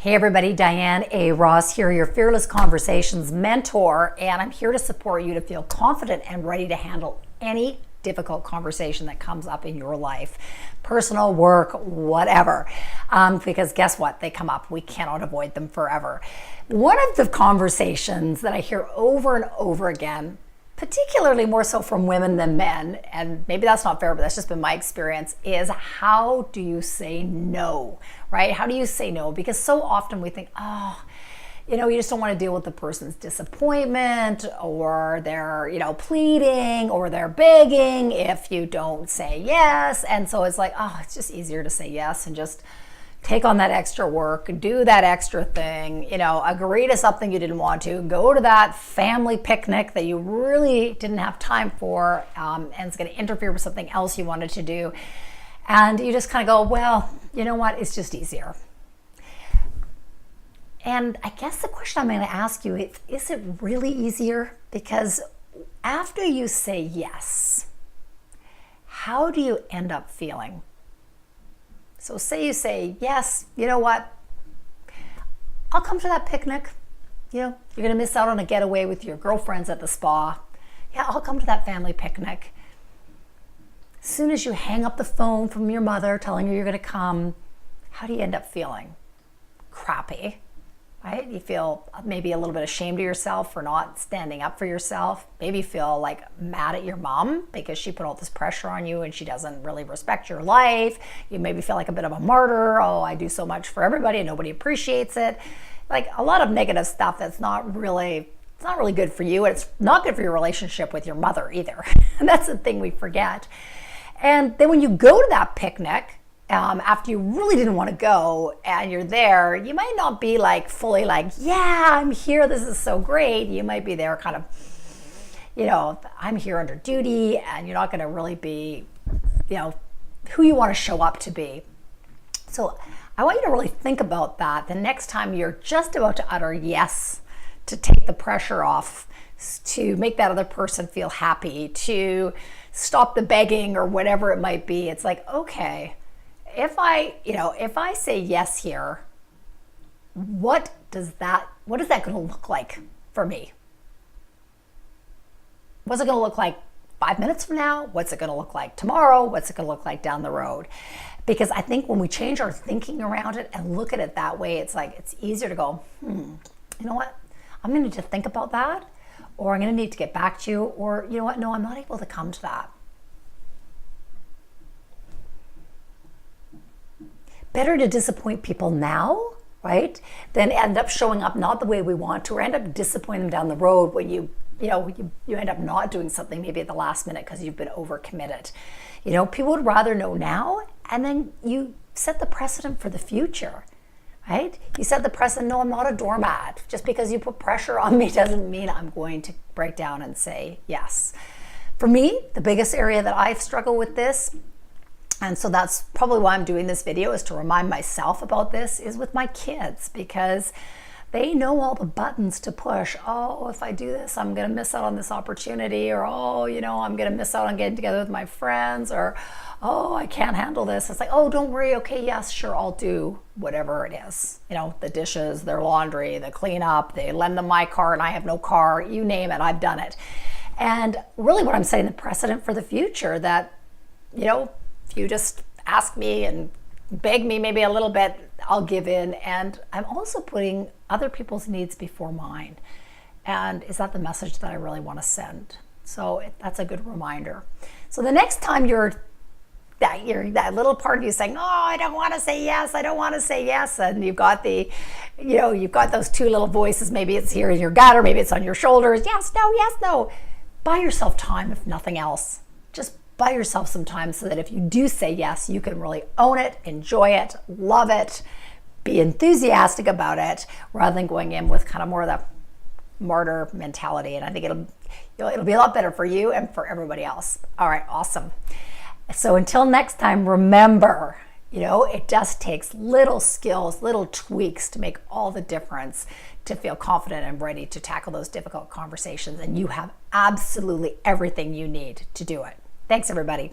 Hey everybody, Diane A. Ross here, your Fearless Conversations mentor, and I'm here to support you to feel confident and ready to handle any difficult conversation that comes up in your life, personal, work, whatever. Because guess what? They come up. We cannot avoid them forever. One of the conversations that I hear over and over again, particularly more so from women than men, and maybe that's not fair, but that's just been my experience, is how do you say no, right? How do you say no? Because so often we think, you just don't want to deal with the person's disappointment or their, pleading or they're begging if you don't say yes. And so it's like, it's just easier to say yes and just take on that extra work, do that extra thing, agree to something you didn't want to, go to that family picnic that you really didn't have time for, and it's going to interfere with something else you wanted to do. And you just kind of go, well, you know what? It's just easier. And I guess the question I'm going to ask you is it really easier? Because after you say yes, how do you end up feeling? So say you say, yes, you know what? I'll come to that picnic. You're going to miss out on a getaway with your girlfriends at the spa. Yeah, I'll come to that family picnic. As soon as you hang up the phone from your mother telling her you're going to come, how do you end up feeling? Crappy, right? You feel maybe a little bit ashamed of yourself for not standing up for yourself. Maybe you feel like mad at your mom because she put all this pressure on you and she doesn't really respect your life. You maybe feel like a bit of a martyr. Oh, I do so much for everybody and nobody appreciates it. Like a lot of negative stuff that's not really good for you. And it's not good for your relationship with your mother either. And that's the thing we forget. And then when you go to that picnic, after you really didn't want to go and you're there, you might not be like fully like, yeah, I'm here, this is so great. You might be there kind of, I'm here under duty, and you're not going to really be, who you want to show up to be. So I want you to really think about that the next time you're just about to utter yes, to take the pressure off, to make that other person feel happy, to stop the begging or whatever it might be. It's like, okay, if I say yes here, what is that going to look like for me? What's it going to look like 5 minutes from now? What's it going to look like tomorrow? What's it going to look like down the road? Because I think when we change our thinking around it and look at it that way, it's like, it's easier to go, you know what? I'm going to need to think about that, or I'm going to need to get back to you, or you know what? No, I'm not able to come to that. Better to disappoint people now, right, than end up showing up not the way we want to, or end up disappointing them down the road when you end up not doing something maybe at the last minute because you've been overcommitted. People would rather know now, and then you set the precedent for the future, right? You set the precedent, no, I'm not a doormat. Just because you put pressure on me doesn't mean I'm going to break down and say yes. For me, the biggest area that I've struggled with this, and so that's probably why I'm doing this video, is to remind myself about this, is with my kids, because they know all the buttons to push. Oh, if I do this, I'm going to miss out on this opportunity, or, I'm going to miss out on getting together with my friends, or, I can't handle this. It's like, don't worry. Okay, yes, sure, I'll do whatever it is. The dishes, their laundry, the cleanup, they lend them my car and I have no car, you name it, I've done it. And really what I'm setting the precedent for the future, that, if you just ask me and beg me maybe a little bit, I'll give in. And I'm also putting other people's needs before mine. And is that the message that I really want to send? So that's a good reminder. So the next time that little part of you saying, I don't want to say yes, I don't want to say yes, and you've got you've got those two little voices, maybe it's here in your gut or maybe it's on your shoulders, yes, no. Buy yourself time, if nothing else. Just buy yourself some time so that if you do say yes, you can really own it, enjoy it, love it, be enthusiastic about it, rather than going in with kind of more of the martyr mentality. And I think it'll be a lot better for you and for everybody else. All right, awesome. So until next time, remember, it just takes little skills, little tweaks to make all the difference to feel confident and ready to tackle those difficult conversations. And you have absolutely everything you need to do it. Thanks, everybody.